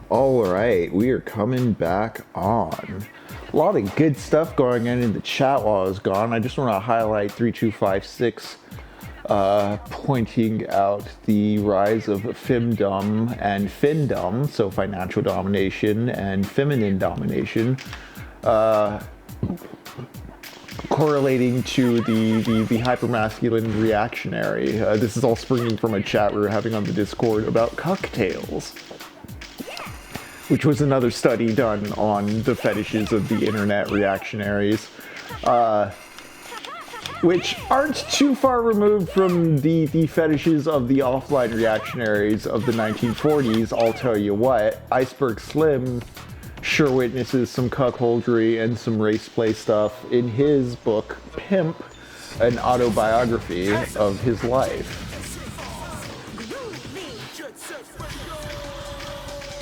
All right, we are coming back on. A lot of good stuff going on in the chat while I was gone. I just want to highlight 3256 pointing out the rise of femdom and findom, so financial domination and feminine domination, correlating to the hypermasculine reactionary. This is all springing from a chat we were having on the Discord about cocktails, which was another study done on the fetishes of the internet reactionaries, which aren't too far removed from the fetishes of the offline reactionaries of the 1940s. I'll tell you what, Iceberg Slim sure witnesses some cuckoldry and some race play stuff in his book, Pimp, an autobiography of his life,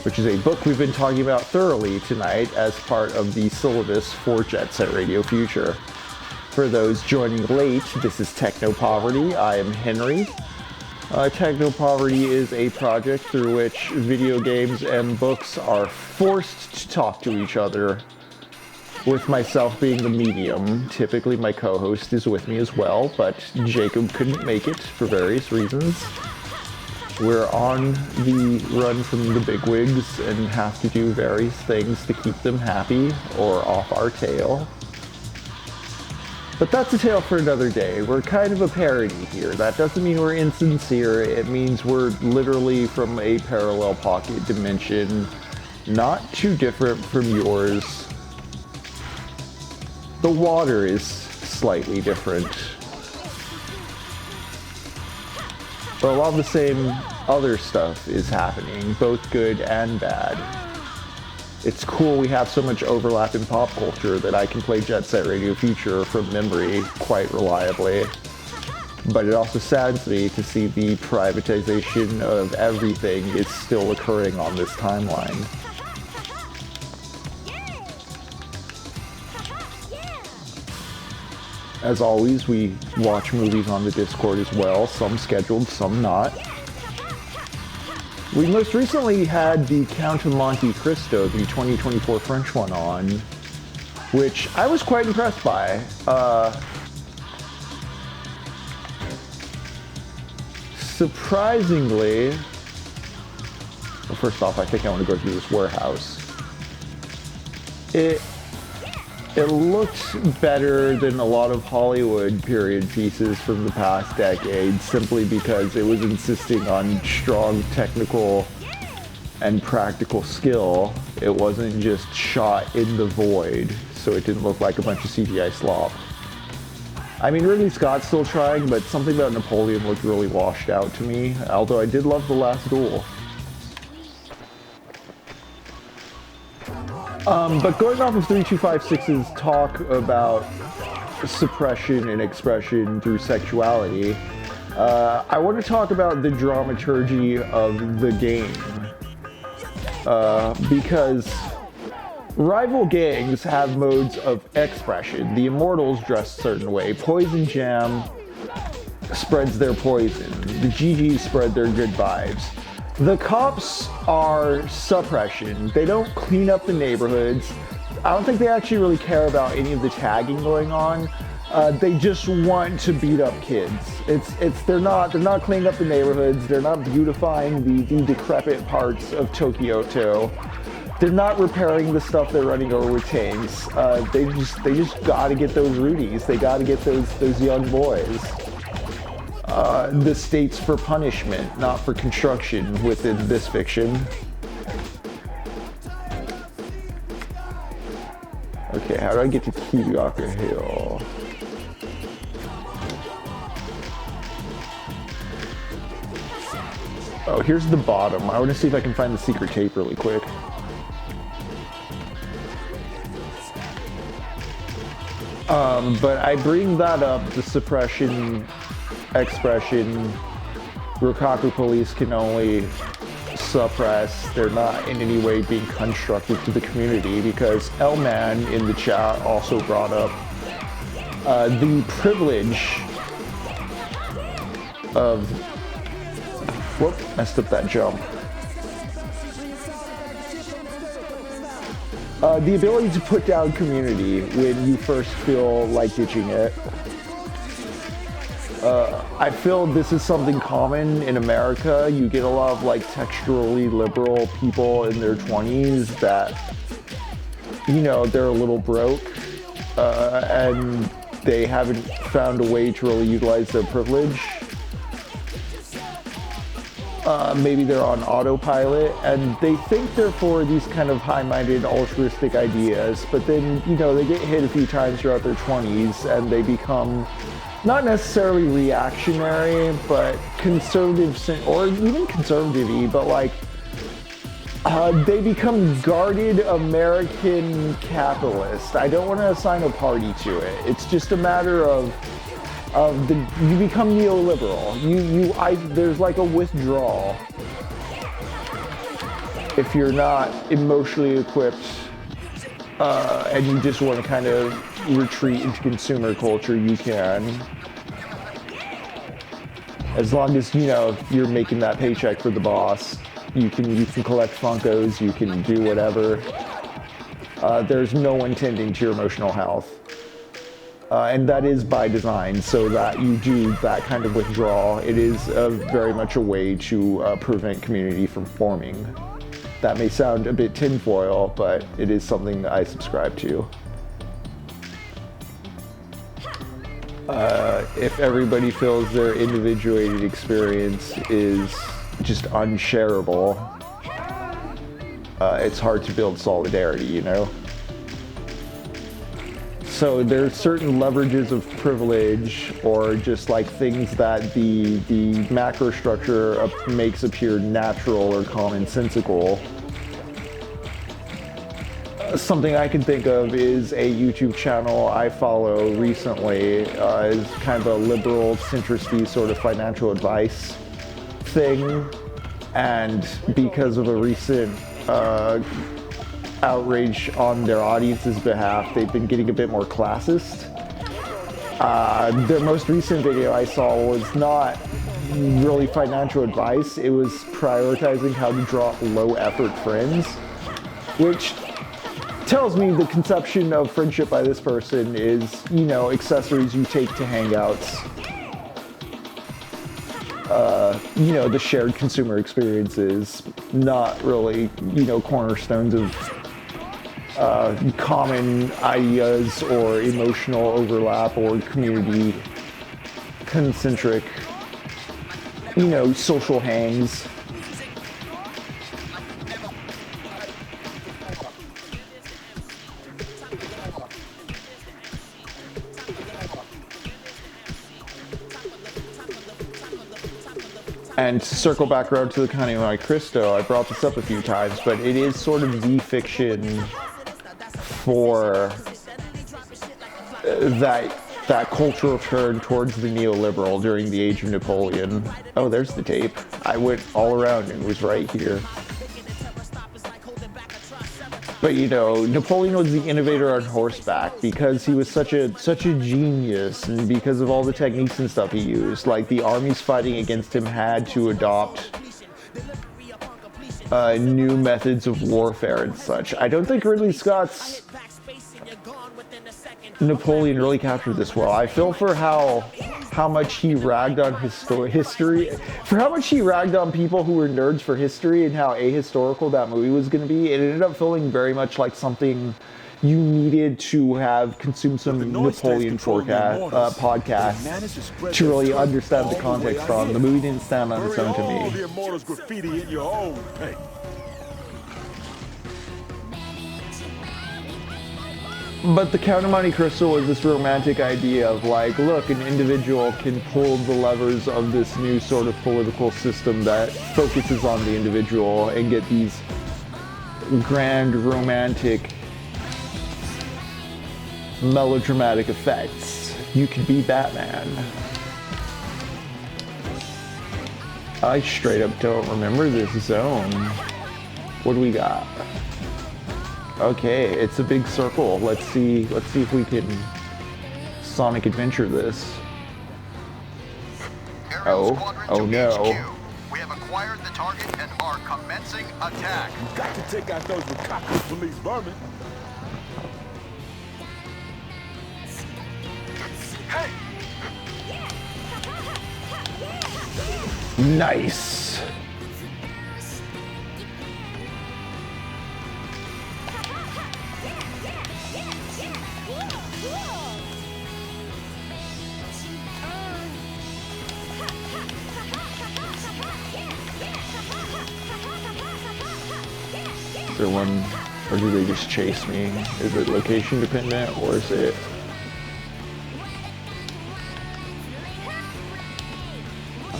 which is a book we've been talking about thoroughly tonight as part of the syllabus for Jet Set Radio Future. For those joining late, this is TechnoPoverty. I am Henry. TechnoPoverty is a project through which video games and books are forced to talk to each other, with myself being the medium. Typically my co-host is with me as well, but Jacob couldn't make it for various reasons. We're on the run from the bigwigs and have to do various things to keep them happy or off our tail. But that's a tale for another day. We're kind of a parody here. That doesn't mean we're insincere. It means we're literally from a parallel pocket dimension, not too different from yours. The water is slightly different, but a lot of the same other stuff is happening, both good and bad. It's cool we have so much overlap in pop culture that I can play Jet Set Radio Future from memory quite reliably. But it also saddens me to see the privatization of everything is still occurring on this timeline. As always, we watch movies on the Discord as well, some scheduled, some not. We most recently had the Count of Monte Cristo, the 2024 French one, on, which I was quite impressed by. Surprisingly, well, first off, I think I want to go through this warehouse. It looked better than a lot of Hollywood period pieces from the past decade, simply because it was insisting on strong technical and practical skill. It wasn't just shot in the void, so it didn't look like a bunch of CGI slop. I mean, Ridley Scott's still trying, but something about Napoleon looked really washed out to me, although I did love The Last Duel. But going off of 3256's talk about suppression and expression through sexuality, I want to talk about the dramaturgy of the game. Because rival gangs have modes of expression. The Immortals dress a certain way. Poison Jam spreads their poison. The GGs spread their good vibes. The cops are suppression. They don't clean up the neighborhoods. I don't think they actually really care about any of the tagging going on. They just want to beat up kids. They're not cleaning up the neighborhoods. They're not beautifying the decrepit parts of Tokyo. They're not repairing the stuff they're running over with tanks. They just gotta get those Rudies. They gotta get those young boys. The state's for punishment, not for construction within this fiction. Okay, how do I get to Kiyaka Hill? Oh, here's the bottom. I want to see if I can find the secret tape really quick. But I bring that up, the suppression, expression. Rokaku police can only suppress. They're not in any way being constructive to the community, because L-Man in the chat also brought up the privilege of... Whoop, messed up that jump. The ability to put down community when you first feel like ditching it. I feel this is something common in America. You get a lot of like texturally liberal people in their 20s that, you know, they're a little broke and they haven't found a way to really utilize their privilege. Maybe they're on autopilot and they think they're for these kind of high-minded altruistic ideas, but then, you know, they get hit a few times throughout their 20s and they become not necessarily reactionary, but conservative, or even conservative-y, but like they become guarded American capitalist. I don't want to assign a party to it. It's just a matter of you become neoliberal. There's like a withdrawal if you're not emotionally equipped and you just want to kind of retreat into consumer culture. You can, as long as, you know, you're making that paycheck for the boss. You can collect Funkos, you can do whatever. There's no one tending to your emotional health. And that is by design, so that you do that kind of withdrawal. It is very much a way to prevent community from forming. That may sound a bit tinfoil, but it is something that I subscribe to. If everybody feels their individuated experience is just unshareable, it's hard to build solidarity, you know? So there's certain leverages of privilege, or just like things that the macro structure makes appear natural or commonsensical. Something I can think of is a YouTube channel I follow recently. Is kind of a liberal, centrist-y sort of financial advice thing, and because of a recent outrage on their audience's behalf, they've been getting a bit more classist. Their most recent video I saw was not really financial advice. It was prioritizing how to draw low-effort friends, which tells me the conception of friendship by this person is, you know, accessories you take to hangouts. You know, the shared consumer experiences, not really, you know, cornerstones of common ideas or emotional overlap or community concentric, you know, social hangs. And to circle back around to the kind of like Christo, I brought this up a few times, but it is sort of the fiction for that cultural turn towards the neoliberal during the age of Napoleon. Oh, there's the tape. I went all around and was right here. But you know, Napoleon was the innovator on horseback because he was such a genius, and because of all the techniques and stuff he used. Like, the armies fighting against him had to adopt new methods of warfare and such. I don't think Ridley Scott's Napoleon really captured this well. I feel for how much he ragged on history, for how much he ragged on people who were nerds for history and how ahistorical that movie was going to be. It ended up feeling very much like something you needed to have consumed some Napoleon podcast to really understand the context on. The movie didn't stand on its own to me. But the Count of Monte Cristo was this romantic idea of like, look, an individual can pull the levers of this new sort of political system that focuses on the individual and get these grand, romantic, melodramatic effects. You could be Batman. I straight up don't remember this zone. What do we got? Okay, it's a big circle. Let's see if we can Sonic Adventure this. Oh no. acquired the target and are commencing attack. You've got to take out those Lukaku police vermin. Hey! Nice. Is there one, or do they just chase me? Is it location dependent, or is it?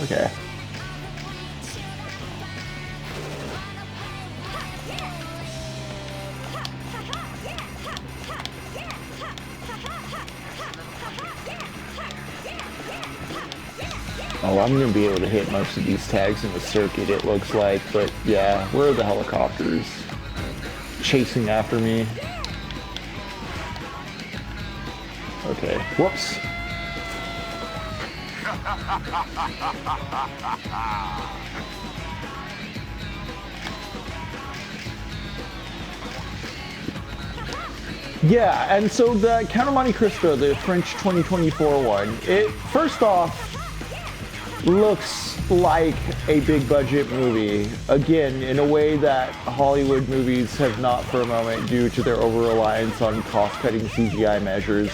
Okay. Oh, I'm gonna be able to hit most of these tags in the circuit, it looks like, but yeah, where are the helicopters? Chasing after me. Okay, whoops. Yeah, and so the Count of Monte Cristo, the French 2024 one, it first off looks like a big budget movie, again, in a way that Hollywood movies have not for a moment due to their over-reliance on cost-cutting CGI measures.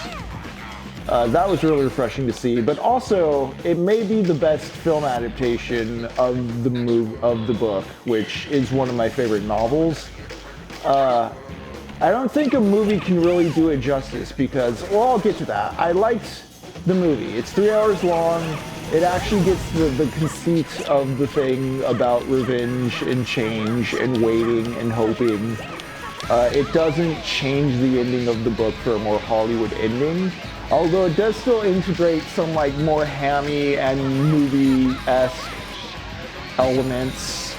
That was really refreshing to see, but also it may be the best film adaptation of the book, which is one of my favorite novels. I don't think a movie can really do it justice because, well, I'll get to that. I liked the movie. It's 3 hours long. It actually gets the conceit of the thing about revenge and change and waiting and hoping. It doesn't change the ending of the book for a more Hollywood ending, although it does still integrate some like more hammy and movie-esque elements.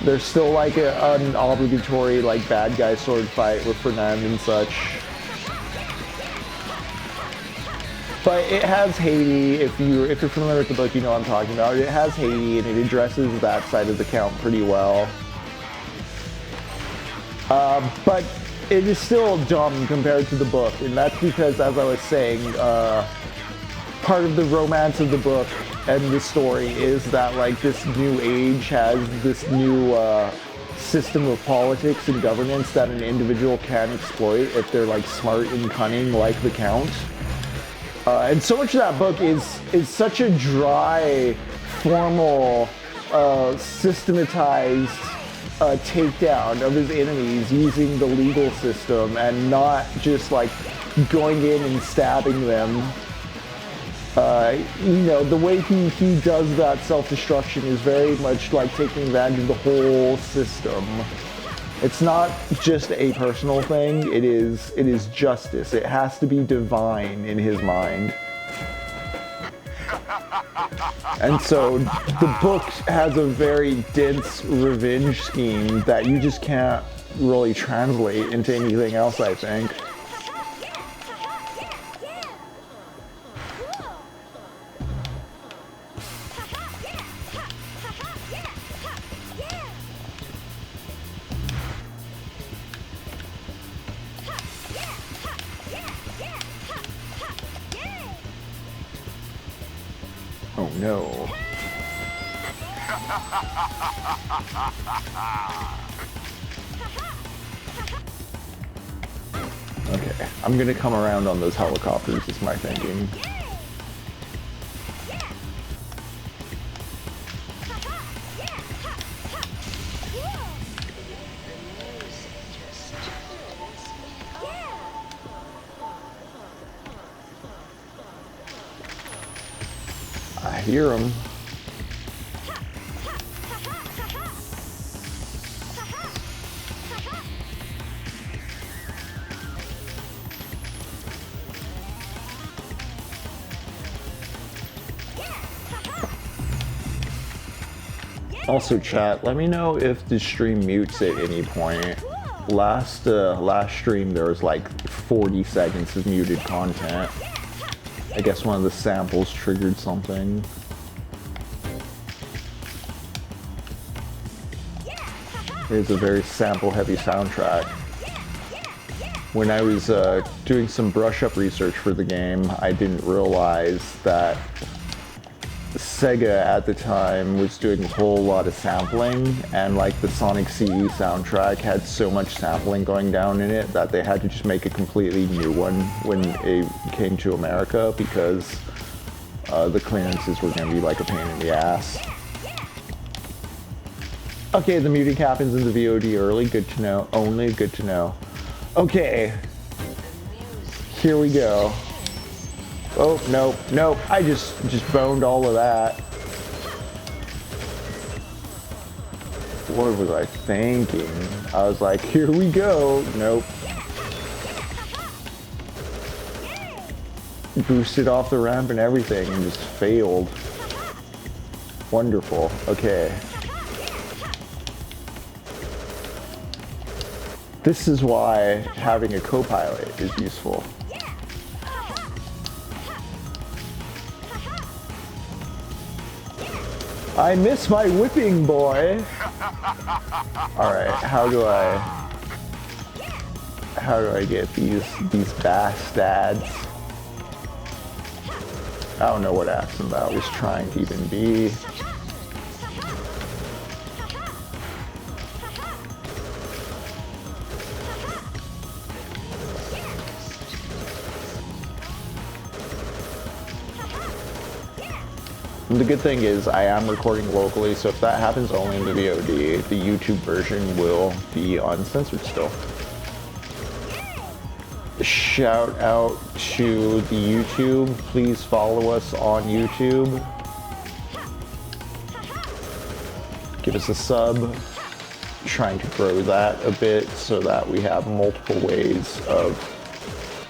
There's still like an obligatory like bad guy sword fight with Fernand and such. But it has Haiti, if you're familiar with the book, you know what I'm talking about. It has Haiti and it addresses that side of the count pretty well. But it is still dumb compared to the book, and that's because, as I was saying, part of the romance of the book and the story is that like this new age has this new system of politics and governance that an individual can exploit if they're like smart and cunning like the Count. And so much of that book is such a dry, formal, systematized takedown of his enemies using the legal system and not just like going in and stabbing them. You know, the way he does that self-destruction is very much like taking advantage of the whole system. It's not just a personal thing, it is justice. It has to be divine in his mind. And so the book has a very dense revenge scheme that you just can't really translate into anything else, I think. Oh no. Okay, I'm gonna come around on those helicopters is my thinking. I hear him. Also, chat, let me know if the stream mutes at any point. Last stream there was like 40 seconds of muted content. I guess one of the samples triggered something. It's a very sample-heavy soundtrack. When I was doing some brush-up research for the game, I didn't realize that Sega at the time was doing a whole lot of sampling, and like the Sonic CE soundtrack had so much sampling going down in it that they had to just make a completely new one when it came to America, because the clearances were going to be like a pain in the ass. Okay, the muting happens in the VOD early, good to know. Only good to know. Okay, here we go. Oh, no, no, I just boned all of that. What was I thinking? I was like, here we go. Nope. Boosted off the ramp and everything and just failed. Wonderful. Okay. This is why having a co-pilot is useful. I miss my whipping, boy. All right, how do I get these bastards? I don't know what accent that was trying to even be. The good thing is I am recording locally, so if that happens only in the VOD, the YouTube version will be uncensored still. Shout out to the YouTube. Please follow us on YouTube. Give us a sub. Trying to grow that a bit so that we have multiple ways of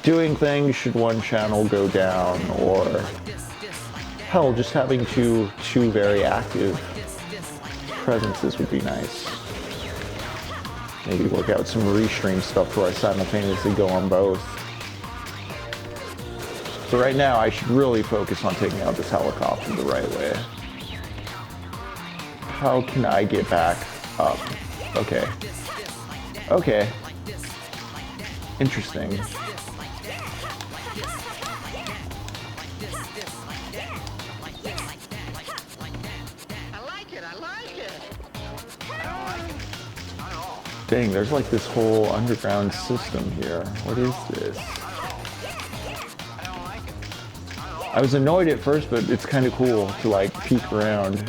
doing things should one channel go down, or hell, just having two very active presences would be nice. Maybe work out some restream stuff where I simultaneously go on both. So right now I should really focus on taking out this helicopter the right way. How can I get back up? Okay. Okay. Interesting. Dang, there's like this whole underground system here. What is this? I was annoyed at first, but it's kind of cool to like peek around.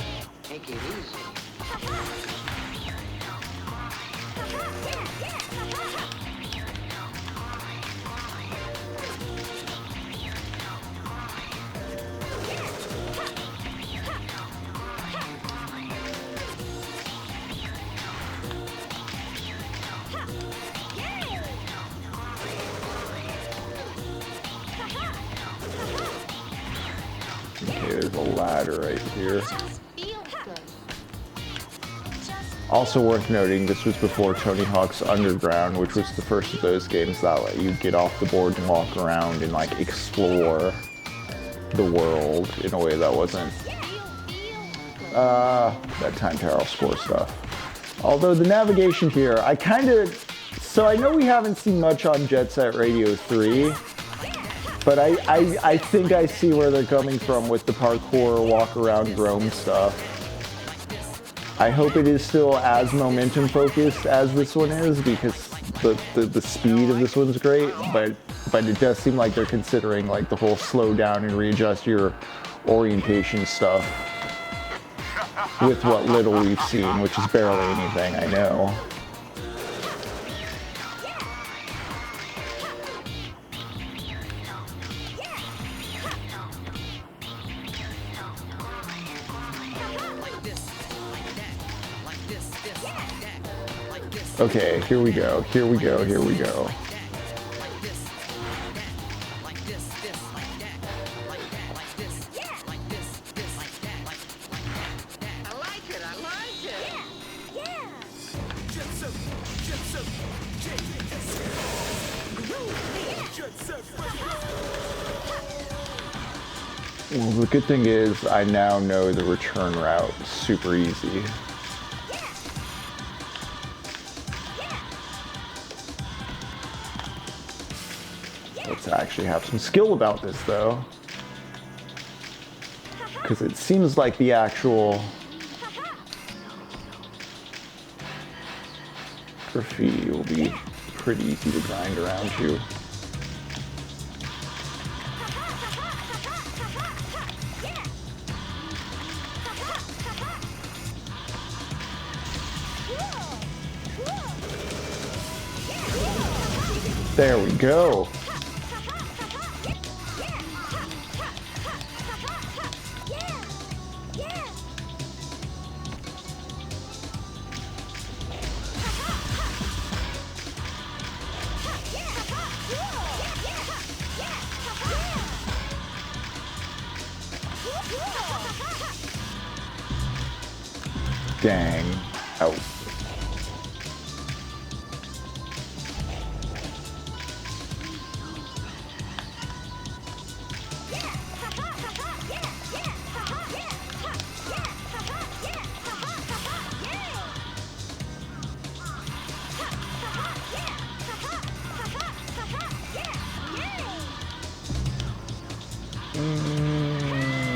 There's a ladder right here. Also worth noting, this was before Tony Hawk's Underground, which was the first of those games that let you get off the board and walk around and like explore the world in a way that wasn't that time Terrell score stuff. Although the navigation here, so I know we haven't seen much on Jet Set Radio 3, but I think I see where they're coming from with the parkour, walk around, roam stuff. I hope it is still as momentum focused as this one is, because the speed of this one's great, but it does seem like they're considering like the whole slow down and readjust your orientation stuff with what little we've seen, which is barely anything, I know. Okay, here we go, here we go, here we go. Well, the good thing is I now know the return route super easy. Let's actually have some skill about this, though. Because it seems like the actual graffiti will be pretty easy to grind around to. There we go. Dang. Out.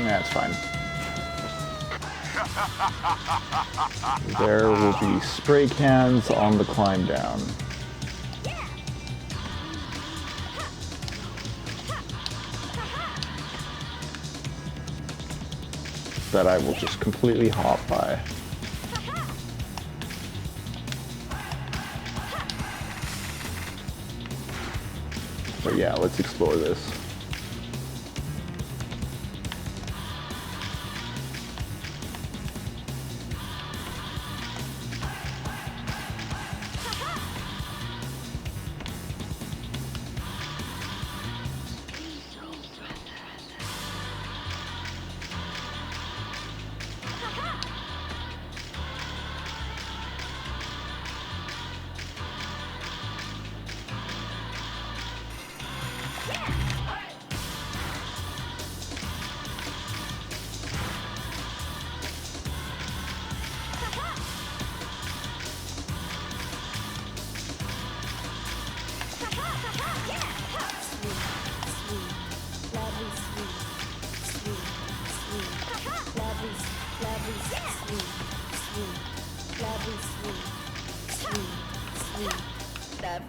That's fine. There will be spray cans on the climb down. That I will just completely hop by. But yeah, let's explore this.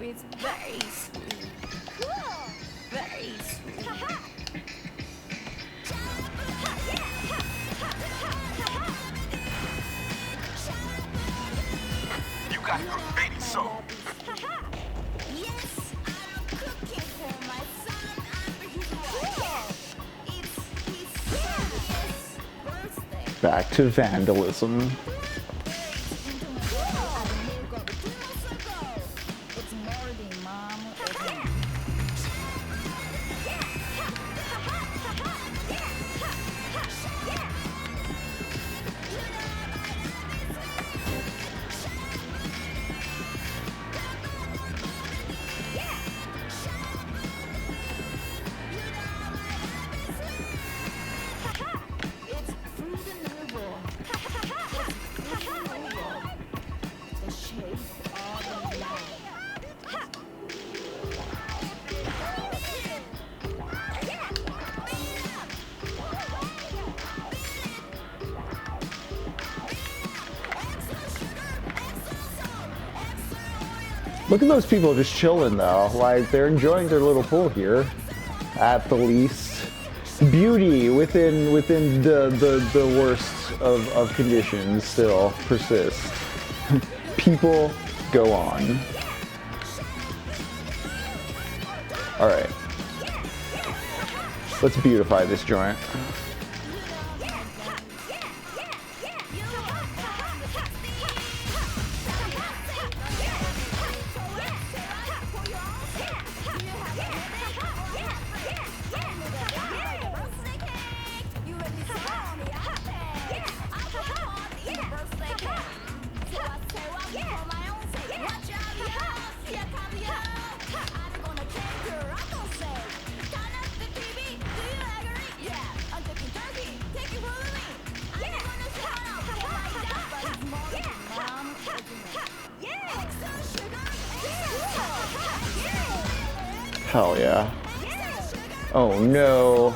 It's very sweet. Cool. Very sweet. You got graffiti soul. Yes, I'm cooking for my son and his wife. It's his 70th birthday. Back to vandalism. Look at those people just chilling though, like they're enjoying their little pool here, at the least. Beauty within the worst of conditions still persists. People go on. Alright. Let's beautify this joint. Hell yeah. Oh no.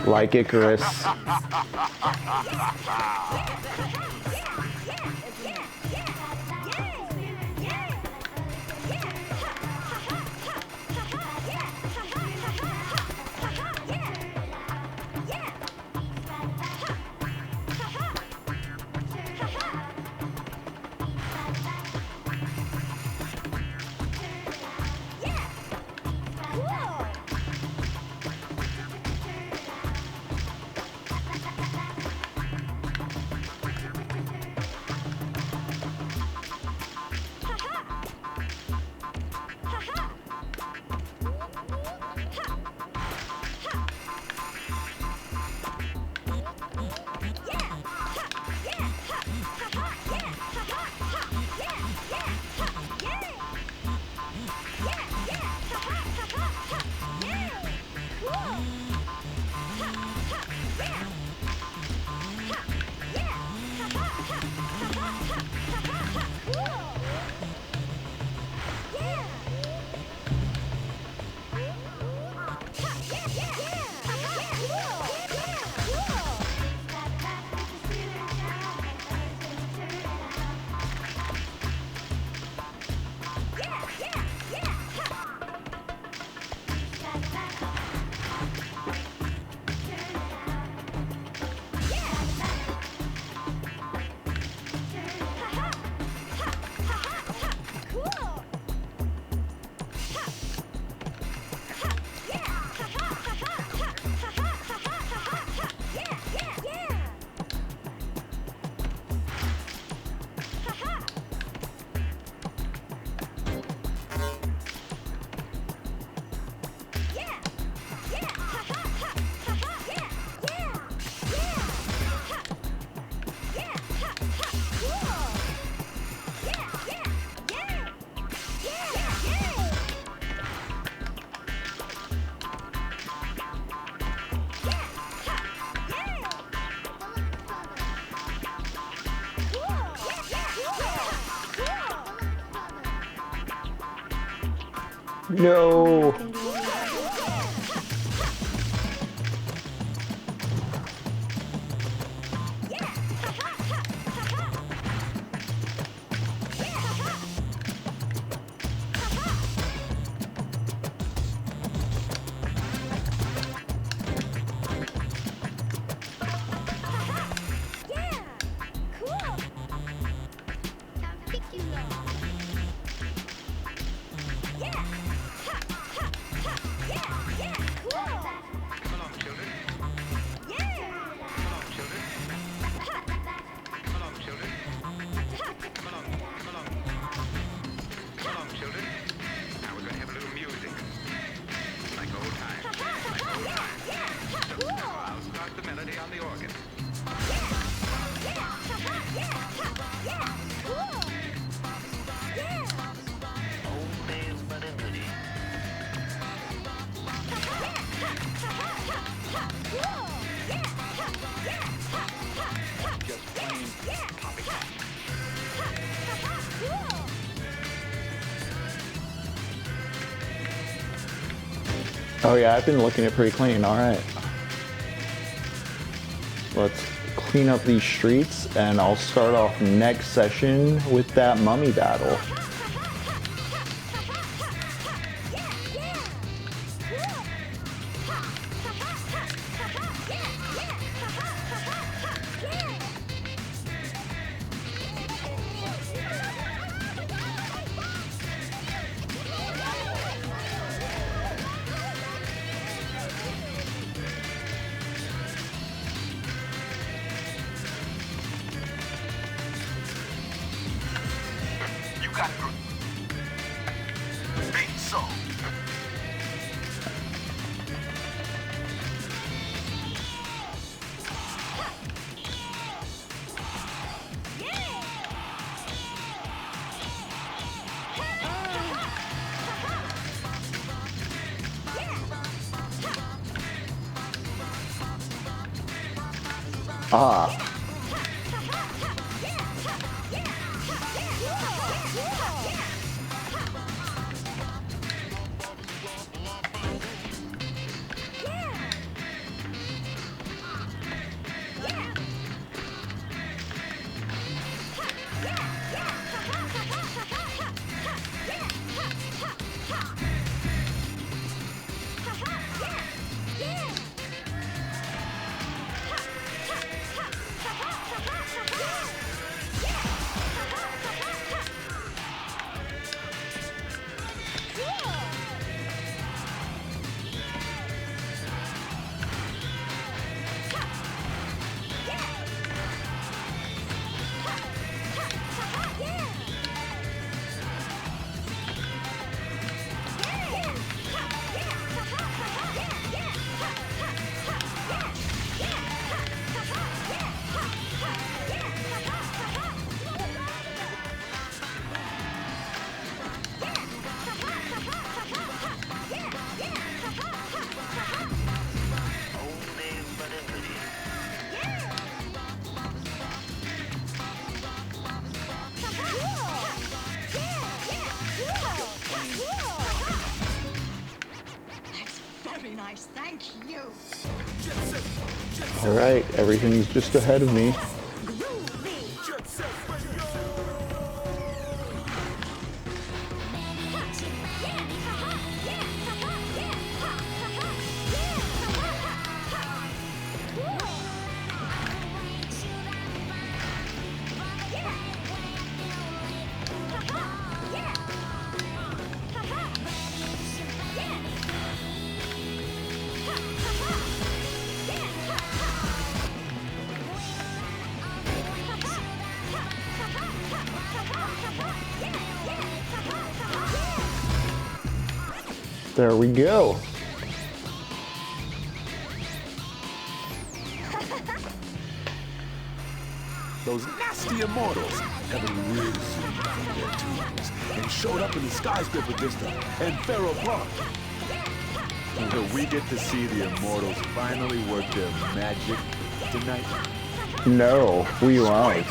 Like Icarus. No. Oh yeah, I've been looking at pretty clean, alright. Let's clean up these streets and I'll start off next session with that mummy battle. Ah. Very nice, thank you. All right, everything's just ahead of me. There we go. Those nasty immortals haven't risen from their tombs and showed up in the skyscraper district and Pharaoh Park. Will we get to see the immortals finally work their magic tonight? No, we won't.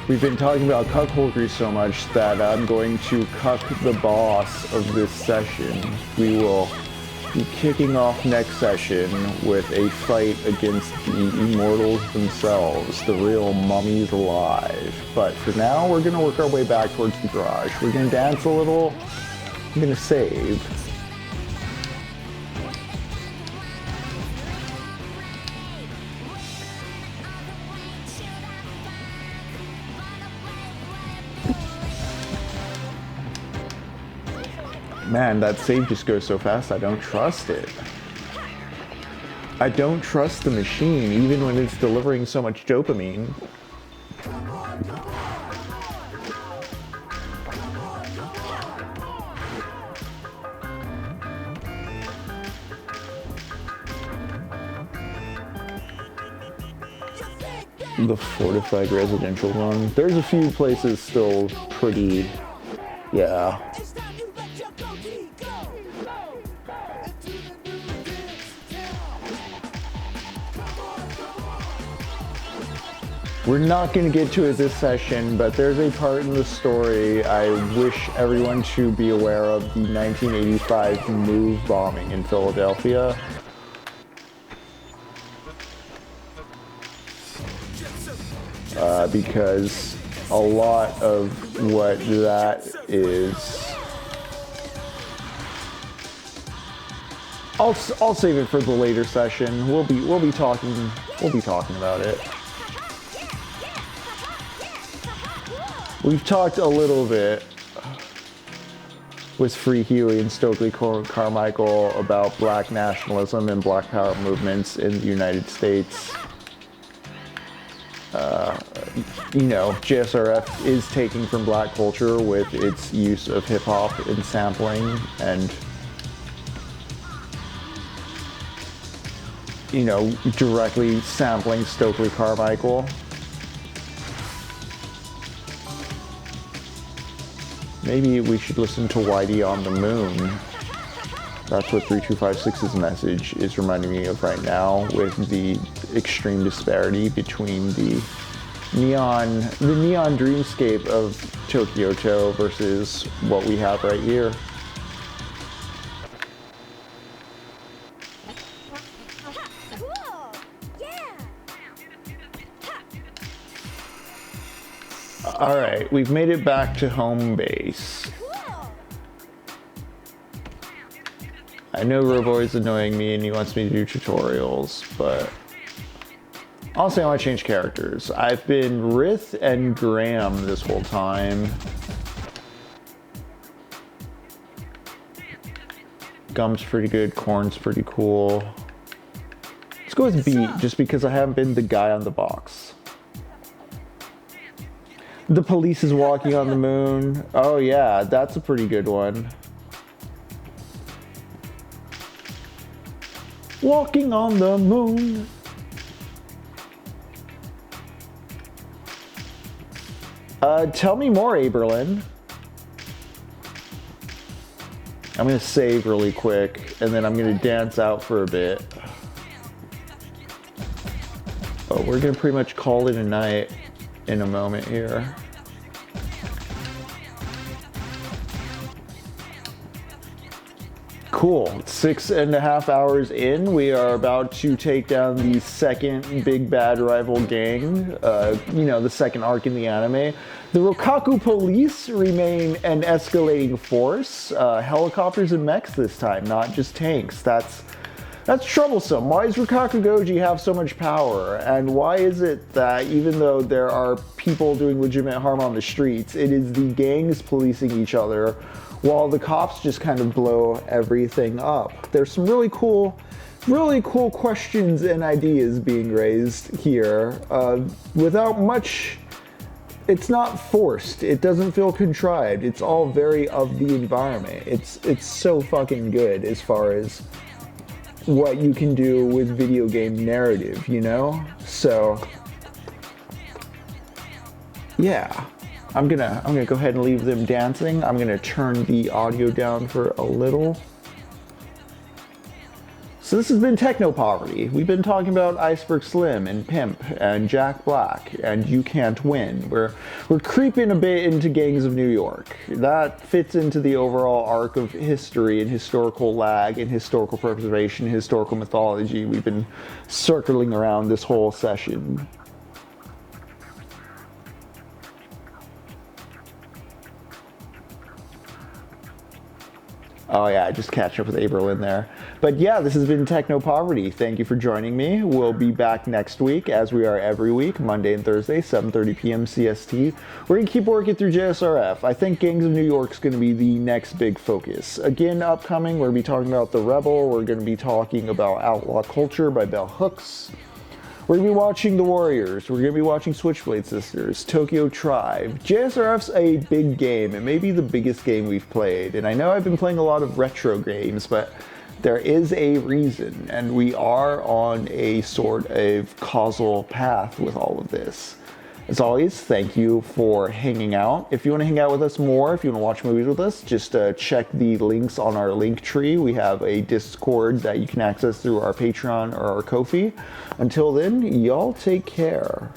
We've been talking about cuckoldry so much that I'm going to cuck the boss of this session. We will be kicking off next session with a fight against the immortals themselves, the real mummies alive. But for now, we're going to work our way back towards the garage. We're going to dance a little. I'm going to save. Man, that save just goes so fast, I don't trust it. I don't trust the machine, even when it's delivering so much dopamine. The fortified residential run. There's a few places still pretty, yeah. We're not going to get to it this session, but there's a part in the story I wish everyone to be aware of: the 1985 Move bombing in Philadelphia. Because a lot of what that is, I'll save it for the later session. We'll be talking about it. We've talked a little bit with Free Huey and Stokely Carmichael about black nationalism and black power movements in the United States. You know, JSRF is taking from black culture with its use of hip-hop and sampling, and, you know, directly sampling Stokely Carmichael. Maybe we should listen to Whitey on the Moon. That's what 3256's message is reminding me of right now, with the extreme disparity between the neon dreamscape of Tokyo versus what we have right here. Cool. Yeah. All right, we've made it back to home base. Cool. I know Robo's annoying me and he wants me to do tutorials, but honestly, I want to change characters. I've been Rith and Graham this whole time. Gum's pretty good, Corn's pretty cool. Let's go with Beat, just because I haven't been the guy on the box. The police is walking on the moon. Oh yeah, that's a pretty good one. Walking on the moon. Tell me more, Aberlin. I'm gonna save really quick, and then I'm gonna dance out for a bit. Oh, we're gonna pretty much call it a night in a moment here. Cool, 6.5 hours in, we are about to take down the second big bad rival gang, the second arc in the anime. The Rokaku police remain an escalating force, helicopters and mechs this time, not just tanks. That's troublesome. Why does Rokaku Goji have so much power? And why is it that even though there are people doing legitimate harm on the streets, it is the gangs policing each other while the cops just kind of blow everything up? There's some really cool questions and ideas being raised here. Without much, it's not forced. It doesn't feel contrived. It's all very of the environment. It's so fucking good as far as what you can do with video game narrative, you know? So yeah. I'm gonna go ahead and leave them dancing. I'm gonna turn the audio down for a little. So this has been TechnoPoverty. We've been talking about Iceberg Slim and Pimp and Jack Black and You Can't Win. We're creeping a bit into Gangs of New York. That fits into the overall arc of history and historical lag and historical preservation, historical mythology we've been circling around this whole session. Oh yeah, just catch up with Aberlin there. But yeah, this has been TechnoPoverty. Thank you for joining me. We'll be back next week, as we are every week, Monday and Thursday, 7:30 p.m. CST. We're going to keep working through JSRF. I think Gangs of New York is going to be the next big focus. Again, upcoming, we're going to be talking about The Rebel. We're going to be talking about Outlaw Culture by Bell Hooks. We're going to be watching The Warriors. We're going to be watching Switchblade Sisters, Tokyo Tribe. JSRF's a big game. It may be the biggest game we've played. And I know I've been playing a lot of retro games, but there is a reason. And we are on a sort of causal path with all of this. As always, thank you for hanging out. If you want to hang out with us more, if you want to watch movies with us, just check the links on our link tree. We have a Discord that you can access through our Patreon or our Ko-fi. Until then, y'all take care.